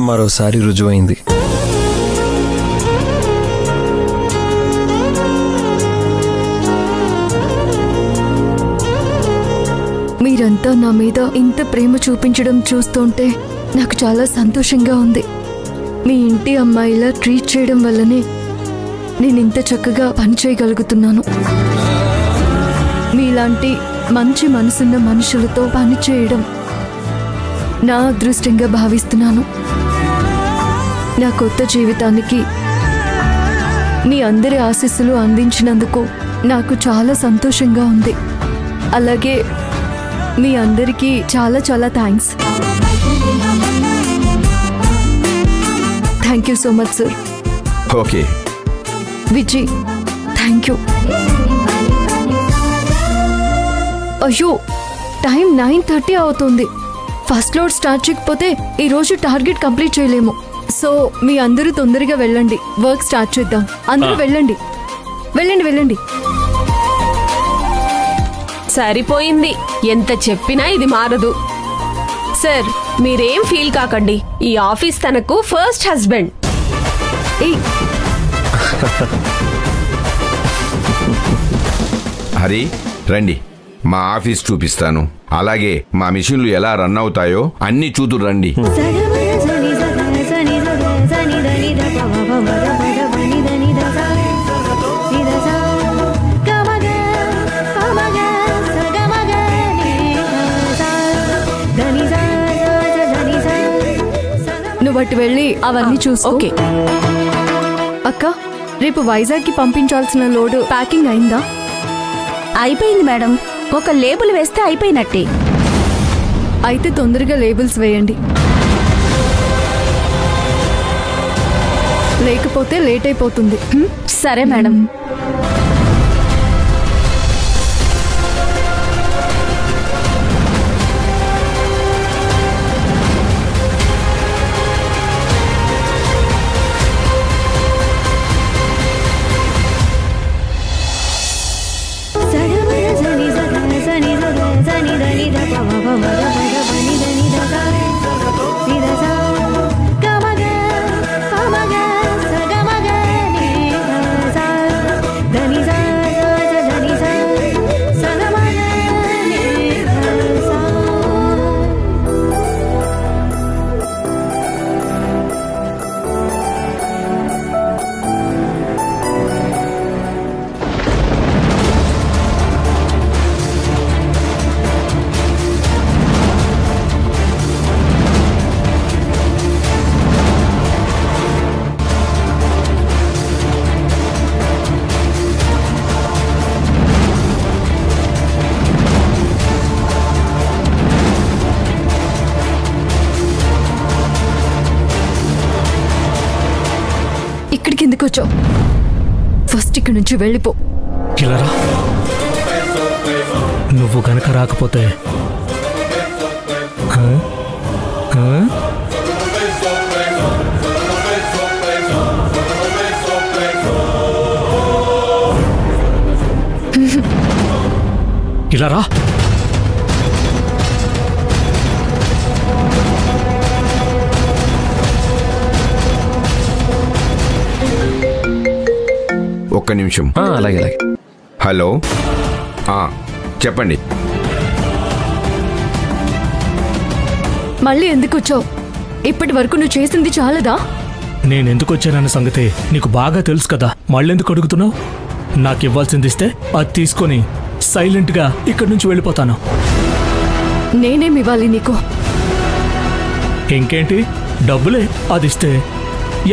మరోసారి రుజువైంది. మీరంతా నా మీద ఇంత ప్రేమ చూపించడం చూస్తుంటే నాకు చాలా సంతోషంగా ఉంది. మీ ఇంటి అమ్మాయిలా ట్రీట్ చేయడం వల్లనే నేను ఇంత చక్కగా పని చేయగలుగుతున్నాను. మీలాంటి మంచి మనసున్న మనుషులతో పని చేయడం నా అదృష్టంగా భావిస్తున్నాను. నా కొత్త జీవితానికి మీ అందరి ఆశీస్సులు అందించినందుకు నాకు చాలా సంతోషంగా ఉంది. అలాగే మీ అందరికీ చాలా చాలా thanks. Thank you so much sir. Okay Vijay, thank you. అయ్యో, టైం 9:30 అవుతుంది. ఫస్ట్ లోడ్ స్టార్ట్ చేయకపోతే ఈరోజు టార్గెట్ కంప్లీట్ చేయలేము. సో మీ అందరూ తొందరగా వెళ్ళండి, వర్క్ స్టార్ట్ చేద్దాం. అందరూ వెళ్ళండి వెళ్ళండి వెళ్ళండి. సరిపోయింది, ఎంత చెప్పినా ఇది మారదు. సార్, మీరేం ఫీల్ కాకండి, ఈ ఆఫీస్ తనకు ఫస్ట్ హస్బెండ్. హరి, రండి, మా ఆఫీస్ చూపిస్తాను. అలాగే మా మిషన్లు ఎలా రన్ అవుతాయో అన్ని చూదురు రండి. నువ్వు అటు వెళ్ళి అవన్నీ చూసుకో. ఓకే అక్క, రేపు వైజాగ్కి పంపించాల్సిన లోడ్ ప్యాకింగ్ అయిందా? అయిపోయింది మేడం, ఒక లేబుల్ వేస్తే అయిపోయినట్టే. అయితే తొందరగా లేబుల్స్ వేయండి, లేకపోతే లేట్ అయిపోతుంది. సరే మేడం. కిందకి వచ్చావు, ఫస్ట్ ఇక్కడి నుంచి వెళ్ళిపో. కిలరా, నువ్వు గనక రాకపోతే కిలరా, ఒక్క నిమిషం. అలాగే అలాగే. హలో, చెప్పండి. మళ్ళీ ఎందుకు వచ్చావు? ఇప్పటి వరకు నువ్వు చేసింది చాలదా? నేనెందుకు వచ్చానన్న సంగతి నీకు బాగా తెలుసు కదా, మళ్ళెందుకు అడుగుతున్నావు? నాకు ఇవ్వాల్సింది ఇస్తే అది తీసుకొని సైలెంట్గా ఇక్కడి నుంచి వెళ్ళిపోతాను. నేనేం ఇవ్వాలి నీకు? ఇంకేంటి, డబ్బులే. అది ఇస్తే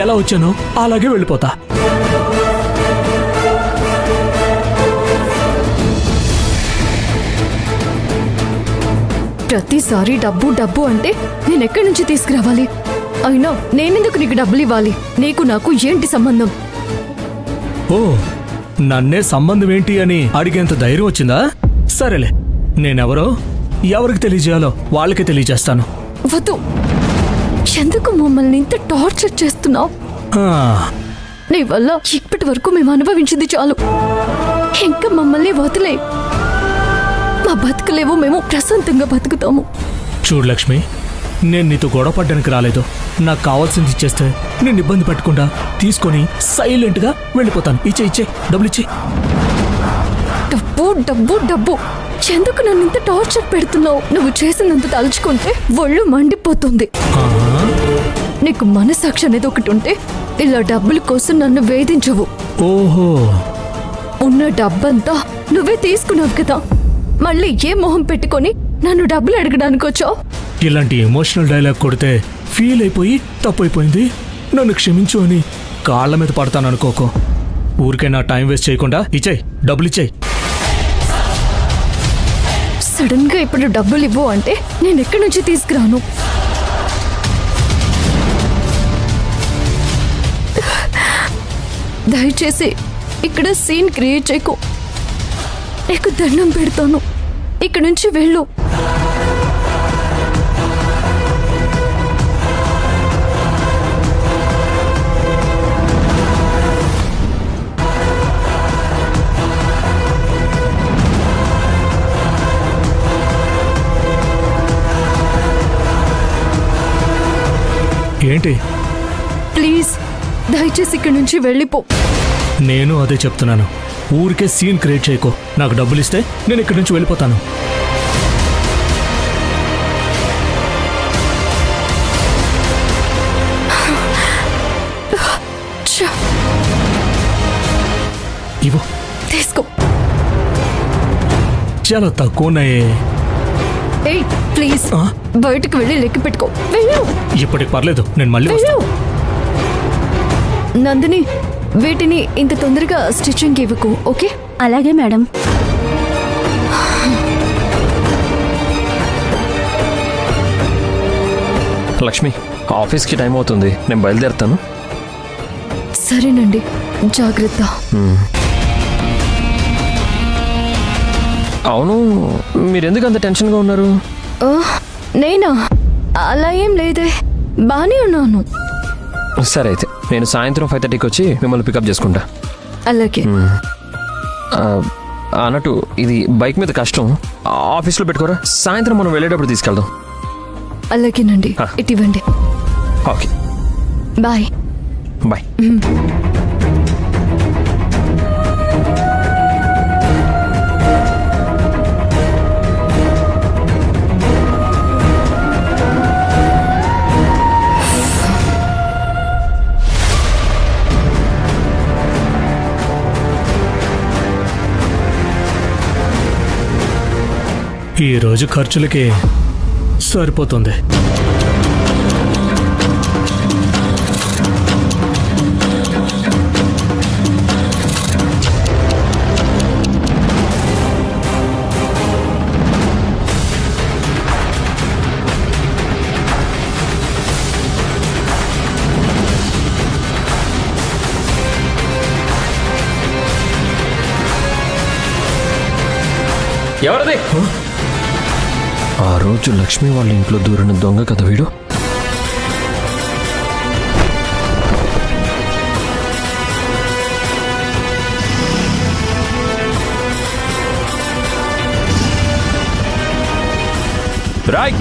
ఎలా వచ్చానో అలాగే వెళ్ళిపోతా. ప్రతిసారి డబ్బు డబ్బు అంటే నేను ఎక్కడి నుంచి తీసుకురావాలి? అయినా నేనెందుకు నీకు డబ్బులు ఇవ్వాలి? నీకు నాకు ఏంటి సంబంధం? ఓ, నన్నే సంబంధం ఏంటి అని అడిగేంత ధైర్యం వచ్చిందా? సరేలే, నేనెవరో ఎవరికి తెలియజేయాలో వాళ్ళకే తెలియజేస్తాను. వద్దు, ఎందుకు మమ్మల్ని ఇంత టార్చర్ చేస్తున్నావు? నీ వల్ల ఇప్పటి వరకు మేము అనుభవించింది చాలు, ఇంకా మమ్మల్ని వదిలే. మా బతుకులేవో మేము ప్రశాంతంగా బతుకుతాము. చూడు లక్ష్మి, నేను నీతో గొడవ పడ్డానికి రాలేదు. నాకు కావాల్సింది ఇచ్చేస్తే నేను ఇబ్బంది పెట్టకుండా తీసుకొని సైలెంట్గా వెళ్ళిపోతాను. ఇచ్చే డబ్బులు ఇచ్చే. డబ్బు డబ్బు డబ్బు ఎందుకు నన్ను ఇంత టార్చర్ పెడుతున్నావు? నువ్వు చేసినంత తలుచుకుంటే ఒళ్ళు మండిపోతుంది. నీకు మనసాక్షి అనేది ఒకటి ఉంటే ఇలా డబ్బుల కోసం నన్ను వేధించవు. ఓహో, ఉన్న డబ్బంతా నువ్వే తీసుకున్నావు కదా, మళ్ళీ ఏ మొహం పెట్టుకొని నన్ను డబ్బులు అడగడానికి వచ్చావు? ఇలాంటి ఎమోషనల్ డైలాగ్ కొడితే ఫీల్ అయిపోయి తప్పైపోయింది, నన్ను క్షమించు అని కాళ్ళ మీద పడతాను అనుకోకో. ఊరికే నా టైం వేస్ట్ చేయకుండా ఇచ్చేయి, డబ్బులు ఇచ్చేయి. సడన్ గా ఇప్పుడు డబ్బులు ఇవ్వు అంటే నేను ఎక్కడి నుంచి తీసుకురాను? దయచేసి ఇక్కడ సీన్ క్రియేట్ చేయకు. నీకు దండం పెడతాను, ఇక్కడ నుంచి వెళ్ళు. ఏంటి? ప్లీజ్ దయచేసి ఇక్కడ నుంచి వెళ్ళిపో. నేను అదే చెప్తున్నాను, ఊరికే సీన్ క్రియేట్ చేయకో. నాకు డబ్బులు ఇస్తే నేను ఇక్కడి నుంచి వెళ్ళిపోతాను. ఇవ్వు. తీసుకో. చాలా తక్కువన్నాయే. ఏయ్ ప్లీజ్ బయటకు వెళ్ళి లెక్క పెట్టుకో. వెళ్ళు. ఇప్పటికి పర్లేదు, నేను మళ్ళీ వెళ్ళు. నందిని, వీటిని ఇంత తొందరగా స్టిచ్చింగ్ ఇవ్వకు, ఓకే? అలాగే మేడం. లక్ష్మి, ఆఫీస్కి టైం అవుతుంది, నేను బయలుదేరుతాను. సరేనండి, జాగ్రత్త. అవును, మీరెందుకు అంత టెన్షన్గా ఉన్నారు? నేనా? అలా ఏం లేదే, బానే ఉన్నాను. సరే అయితే నేను సాయంత్రం 5:30కి వచ్చి మిమ్మల్ని పికప్ చేసుకుంటా. అలాగే. అన్నట్టు ఇది బైక్ మీద కష్టం, ఆఫీస్లో పెట్టుకోరా, సాయంత్రం మనం వెళ్ళేటప్పుడు తీసుకెళ్దాం. అలాగేనండి, ఇటివ్వండి. Okay, bye. బాయ్. ఈ రోజు ఖర్చులకి సరిపోతుంది. ఎవరది? ఆ రోజు లక్ష్మి వాళ్ళ ఇంట్లో దూరిన దొంగ కదా వీడు. రాయ్.